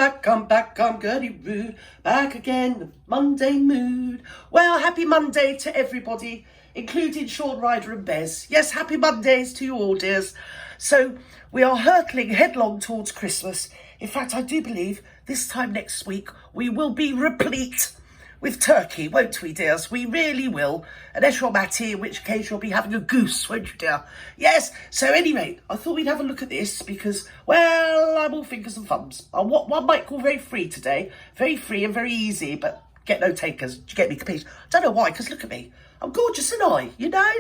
back, I'm Gertie Rude, back again, the Monday mood. Well, happy Monday to everybody, including Sean Ryder and Bez. Yes, happy Mondays to you all, dears. So, we are hurtling headlong towards Christmas. In fact, I do believe this time next week we will be replete with turkey, won't we, dears? We really will. Unless you're Matty, in which case you'll be having a goose, won't you, dear? Yes. So anyway, I thought we'd have a look at this because, well, I'm all fingers and thumbs. I'm what one might call very free today. Very free and very easy, but get no takers. Do you get me, capiche? I don't know why, because look at me. I'm gorgeous, and I, you know?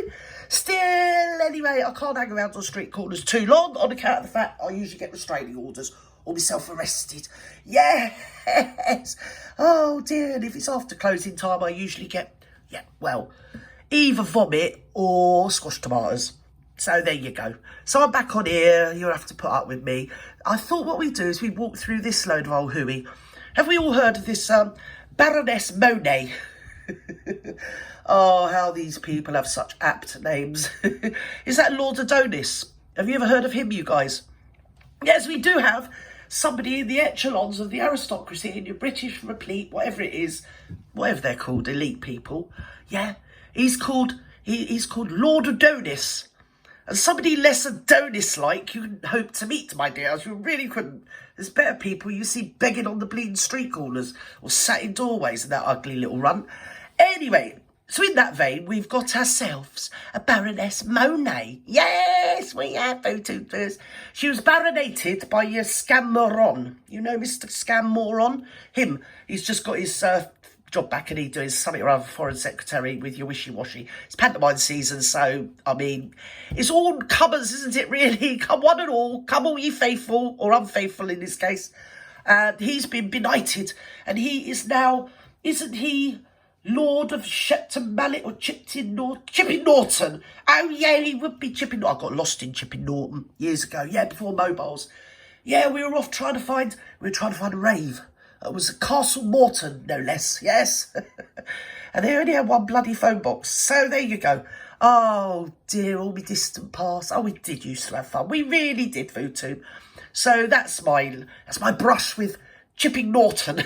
Still, anyway, I can't hang around on street corners too long on account of the fact I usually get restraining orders or be self-arrested. Yes. Oh dear, and if it's after closing time, I usually get, either vomit or squashed tomatoes. So there you go. So I'm back on here. You'll have to put up with me. I thought what we'd do is we'd walk through this load of old hooey. Have we all heard of this Baroness Monet? Oh, how these people have such apt names. Is that Lord Adonis? Have you ever heard of him, you guys? Yes, we do have somebody in the echelons of the aristocracy in your British replete, whatever it is, whatever they're called, elite people. Yeah, he's called Lord Adonis. And somebody less Adonis-like you can hope to meet, my dears. You really couldn't. There's better people you see begging on the bleeding street corners or sat in doorways in that ugly little runt. Anyway, so in that vein, we've got ourselves a Baroness Monet. Yes, we have photos. She was baronated by your Scam-Moron. You know Mr. Scam-Moron? Him. He's just got his job back and he's doing something or other foreign secretary with your wishy-washy. It's pantomime season, so, I mean, it's all comers, isn't it, really? Come one and all. Come all ye faithful, or unfaithful in this case. And he's been benighted. And he is now, isn't he Lord of Shepton Mallet or Chipping Norton? Oh, yeah, he would be Chipping Norton. I got lost in Chipping Norton years ago. Yeah, before mobiles. Yeah, we were trying to find a rave. It was Castle Morton, no less, yes. And they only had one bloody phone box. So there you go. Oh, dear, all my distant past. Oh, we did used to have fun. We really did, Food Tube. So that's my brush with Chipping Norton.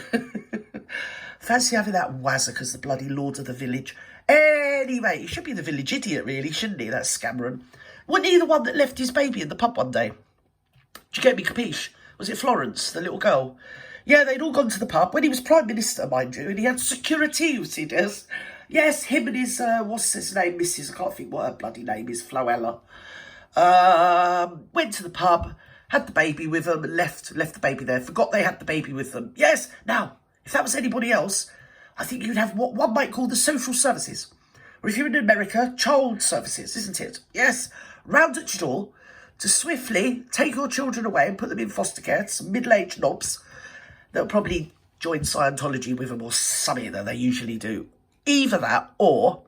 Fancy having that wazzock as the bloody lord of the village. Anyway, he should be the village idiot, really, shouldn't he, that Scammeron? Wasn't he the one that left his baby in the pub one day? Did you get me, capiche? Was it Florence, the little girl? Yeah, they'd all gone to the pub when he was Prime Minister, mind you, and he had security, you see, does. Yes, him and his, what's his name, Mrs. I can't think what her bloody name is, Floella. Went to the pub, had the baby with them, and left the baby there. Forgot they had the baby with them. Yes, now, if that was anybody else, I think you'd have what one might call the social services. Or if you're in America, child services, isn't it? Yes, round at your door to swiftly take your children away and put them in foster care, some middle-aged knobs. They'll probably join Scientology with them or something that they usually do. Either that or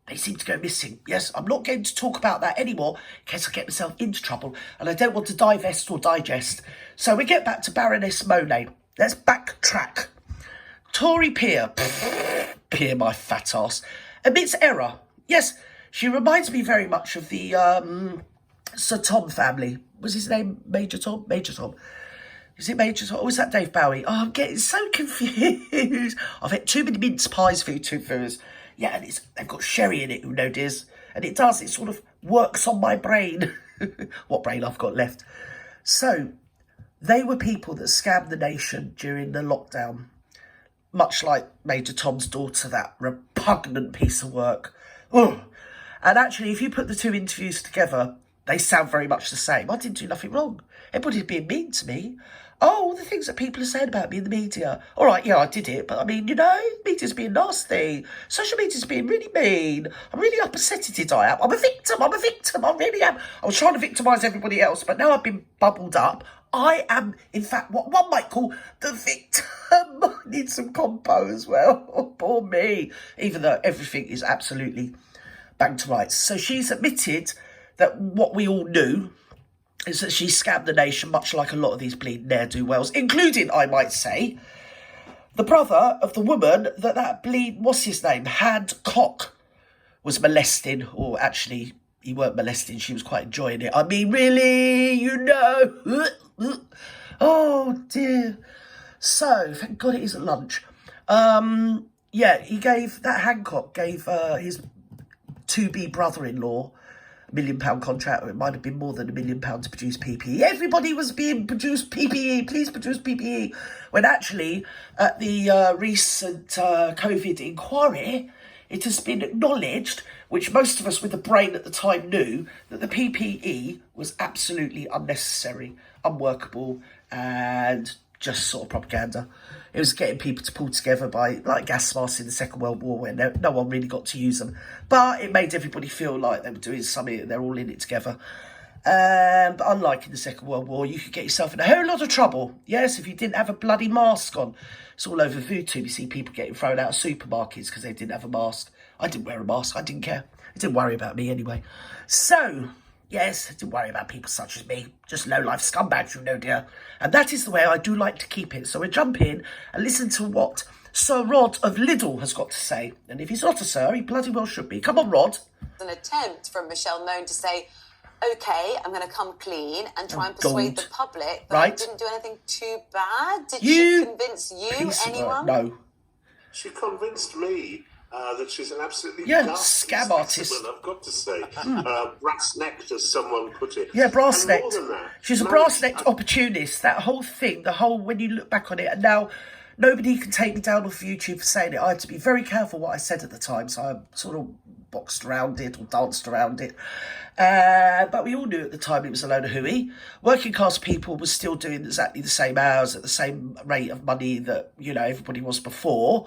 they seem to go missing. Yes, I'm not going to talk about that anymore in case I get myself into trouble and I don't want to divest or digest. So we get back to Baroness Monet. Let's backtrack. Tory peer. Peer, my fat ass. Admits error. Yes, she reminds me very much of the Sir Tom family. Was his name Major Tom? Major Tom. Is it Major Tom? Or was that Dave Bowie? Oh, I'm getting so confused. I've had too many mince pies for you two viewers. Yeah, and they've got sherry in it, you know, dears. And it sort of works on my brain. What brain I've got left. So, they were people that scammed the nation during the lockdown. Much like Major Tom's daughter, that repugnant piece of work. Ugh. And actually, if you put the two interviews together, they sound very much the same. I didn't do nothing wrong. Everybody's being mean to me. Oh, the things that people are saying about me in the media. All right, yeah, I did it. But I mean, you know, media's being nasty. Social media's being really mean. I'm really upsetted, I am. I'm a victim. I really am. I was trying to victimise everybody else, but now I've been bubbled up. I am, in fact, what one might call the victim. I need some compo as well. Oh, poor me. Even though everything is absolutely bang to rights. So she's admitted that what we all knew is that she scammed the nation, much like a lot of these bleeding ne'er-do-wells, including, I might say, the brother of the woman that what's his name, Hancock, was molesting, or actually, he weren't molesting, she was quite enjoying it. I mean, really, you know. Oh, dear. So, thank God it isn't lunch. Yeah, Hancock gave his to-be brother-in-law £1 million contract, or it might have been more than £1 million to produce PPE. Everybody was being produced PPE, please produce PPE. When actually, at the recent COVID inquiry, it has been acknowledged, which most of us with a brain at the time knew, that the PPE was absolutely unnecessary, unworkable, and just sort of propaganda. It was getting people to pull together by, like gas masks in the Second World War, where no one really got to use them. But it made everybody feel like they were doing something and they're all in it together. But unlike in the Second World War, you could get yourself in a whole lot of trouble. Yes, if you didn't have a bloody mask on. It's all over YouTube. You see people getting thrown out of supermarkets because they didn't have a mask. I didn't wear a mask. I didn't care. It didn't worry about me anyway. So, yes, don't worry about people such as me. Just low-life scumbags, you know, dear. And that is the way I do like to keep it. So we'll jump in and listen to what Sir Rod of Lidl has got to say. And if he's not a sir, he bloody well should be. Come on, Rod. An attempt from Michelle Mone to say, OK, I'm going to come clean and try and persuade the public that I didn't do anything too bad. Did she convince you, anyone? No. She convinced me that she's an absolutely scam artist. I've got to say, brass-necked, as someone put it. Yeah, brass-necked. More than that, she's a brass-necked opportunist. That whole thing, when you look back on it, and now nobody can take me down off YouTube for saying it. I had to be very careful what I said at the time, so I sort of boxed around it or danced around it. But we all knew at the time it was a load of hooey. Working class people were still doing exactly the same hours at the same rate of money that, everybody was before,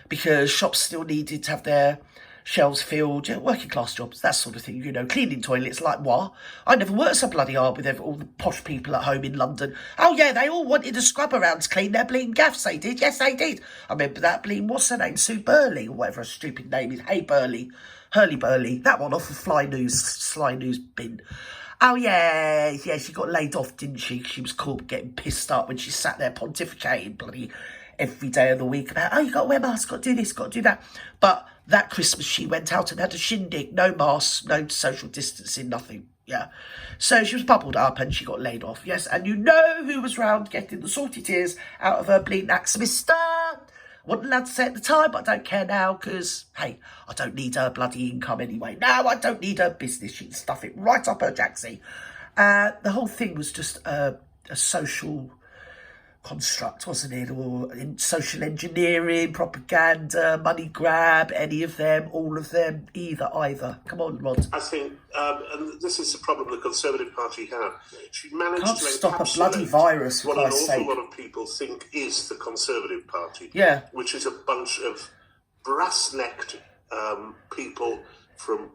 because shops still needed to have their shelves filled, working class jobs, that sort of thing, cleaning toilets like moi. I never worked so bloody hard with all the posh people at home in London. Oh yeah, they all wanted a scrub around to clean their bleeding gaffs, they did, yes they did. I remember that bleeding, what's her name, Sue Burley, or whatever her stupid name is, Hey Burley, Hurley Burley, that one off of Sly News bin. Oh yeah, she got laid off, didn't she? She was caught getting pissed up when she sat there pontificating bloody every day of the week about, you got to wear masks, got to do this, got to do that. But that Christmas she went out and had a shindig, no masks, no social distancing, nothing. Yeah. So she was bubbled up and she got laid off, yes. And you know who was round getting the salty tears out of her bleeding axe, mister. Wasn't allowed to say at the time, but I don't care now because, hey, I don't need her bloody income anyway. No, I don't need her business. She can stuff it right up her jacksie. The whole thing was just a social construct, wasn't it? Or in social engineering, propaganda, money grab, any of them, all of them, either. Come on, Rod. I think, and this is the problem the Conservative Party have. She managed to stop a bloody virus, what an awful lot of people think is the Conservative Party. Yeah. Which is a bunch of brass-necked people from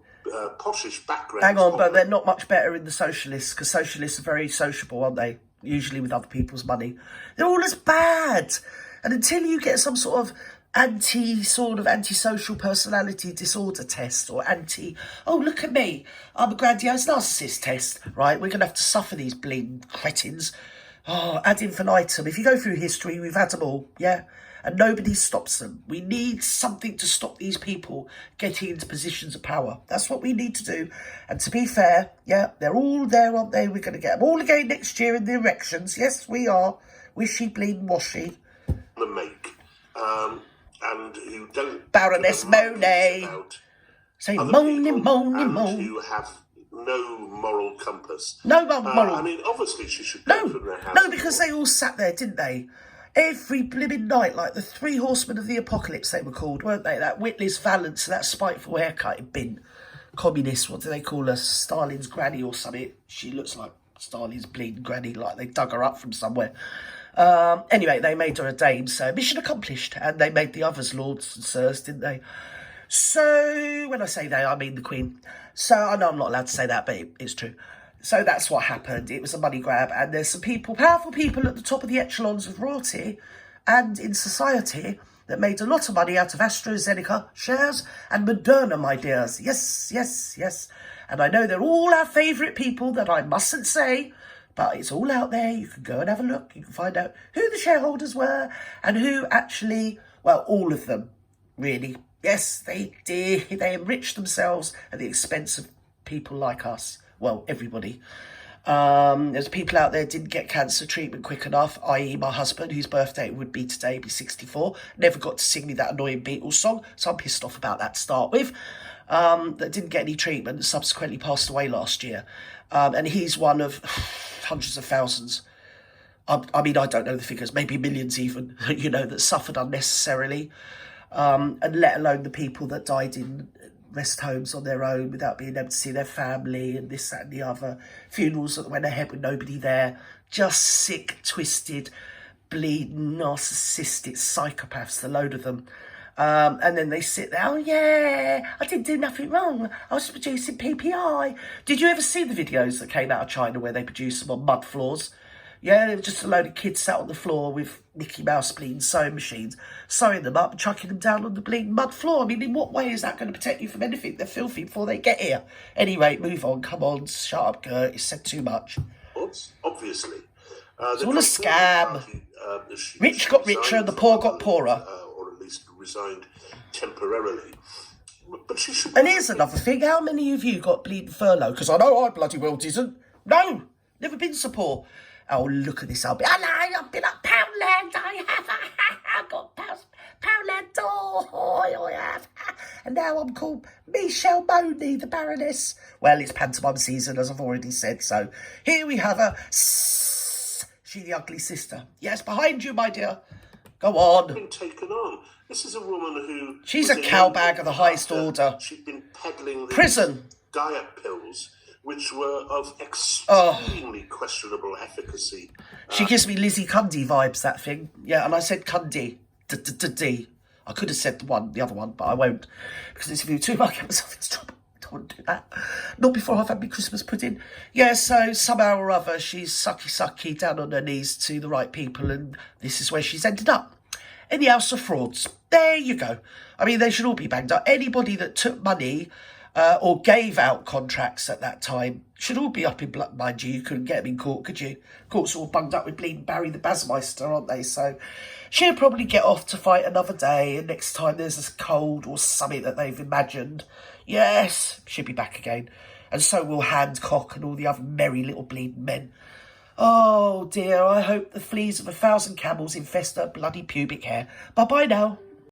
poshish backgrounds. Hang on, but they're not much better in the socialists, because socialists are very sociable, aren't they? Usually with other people's money. They're all as bad. And until you get some sort of antisocial personality disorder test, or oh, look at me, I'm a grandiose narcissist test, right? We're going to have to suffer these bleeding cretins. Oh, ad infinitum. If you go through history, we've had them all, yeah? And nobody stops them. We need something to stop these people getting into positions of power. That's what we need to do. And to be fair, yeah, they're all there, aren't they? We're going to get them all again next year in the elections. Yes, we are. Wishy, bleeding, washy. The make. And who don't... Baroness Monet. Say moaning. Who have no moral compass. No moral. I mean, obviously she should go from their house. No, because they all sat there, didn't they? Every blimmin' night, like the three horsemen of the apocalypse they were called, weren't they? That Whitley's Valance, that spiteful haircut bin. Communist, what do they call her? Stalin's granny or something. She looks like Stalin's bleeding granny, like they dug her up from somewhere. Anyway, they made her a dame, so mission accomplished. And they made the others lords and sirs, didn't they? So, when I say they, I mean the Queen. So, I know I'm not allowed to say that, but it's true. So that's what happened. It was a money grab, and there's some people, powerful people at the top of the echelons of royalty and in society that made a lot of money out of AstraZeneca shares and Moderna, my dears. Yes. And I know they're all our favourite people that I mustn't say, but it's all out there. You can go and have a look. You can find out who the shareholders were and who actually, well, all of them, really. Yes, they did. They enriched themselves at the expense of people like us. Well, everybody. There's people out there didn't get cancer treatment quick enough, i.e. my husband, whose birthday would be today, be 64. Never got to sing me that annoying Beatles song, so I'm pissed off about that to start with. That didn't get any treatment and subsequently passed away last year. And he's one of hundreds of thousands. I mean, I don't know the figures, maybe millions even, that suffered unnecessarily. And let alone the people that died in rest homes on their own without being able to see their family and this, that and the other. Funerals that went ahead with nobody there. Just sick, twisted, bleeding, narcissistic psychopaths, the load of them. And then they sit there, oh yeah, I didn't do nothing wrong. I was producing PPI. Did you ever see the videos that came out of China where they produced them on mud floors? Yeah, they were just a load of kids sat on the floor with Mickey Mouse bleeding sewing machines, sewing them up and chucking them down on the bleeding mud floor. I mean, in what way is that going to protect you from anything? They're filthy before they get here. Anyway, move on. Come on, shut up, Gert. You said too much. Obviously. It's all a scam. Rich got richer and the poor got poorer. Or at least resigned temporarily. But she should... And here's another thing. How many of you got bleeding furlough? Because I know I bloody well didn't. No, never been support. Oh, look at this. I've been up Poundland. I've got Poundland. Oh, I have. And now I'm called Michelle Boney, the Baroness. Well, it's pantomime season, as I've already said. So here we have her. She, the ugly sister. Yes, behind you, my dear. Go on. Been taken on. This is a woman who... She's a cowbag of the highest order. She'd been peddling these prison diet pills, which were of extremely questionable efficacy. She gives me Lizzie Cundy vibes, that thing. Yeah, and I said Cundy. D. I could have said the other one, but I won't. Because it's if too much, get myself into trouble. I don't want to do that. Not before I've had my Christmas pudding. Yeah, so somehow or other, she's sucky down on her knees to the right people, and this is where she's ended up. In the House of Frauds. There you go. I mean, they should all be banged up. Anybody that took money... or gave out contracts at that time should all be up in blood, mind you. You couldn't get them in court, could you? Courts are all bunged up with bleeding Barry the Basmeister, aren't they? So she'll probably get off to fight another day, and next time there's a cold or something that they've imagined, yes, she'll be back again. And so will Handcock and all the other merry little bleeding men. Oh dear, I hope the fleas of 1,000 camels infest her bloody pubic hair. Bye-bye now.